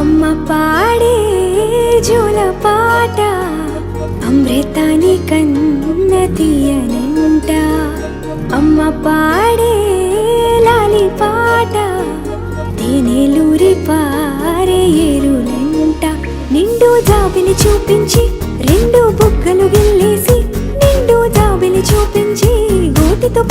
అమ్మ పాడే జోల పాట అమృతాని కన్న తీయనంట. అమ్మ పాడే లాలి పాట తేనెలూరి పారే ఏరులంట. నిండు జాబిలి చూపించి రెండు బుగ్గలు గిల్లేసి, నిండు జాబిలి చూపించి గోటితో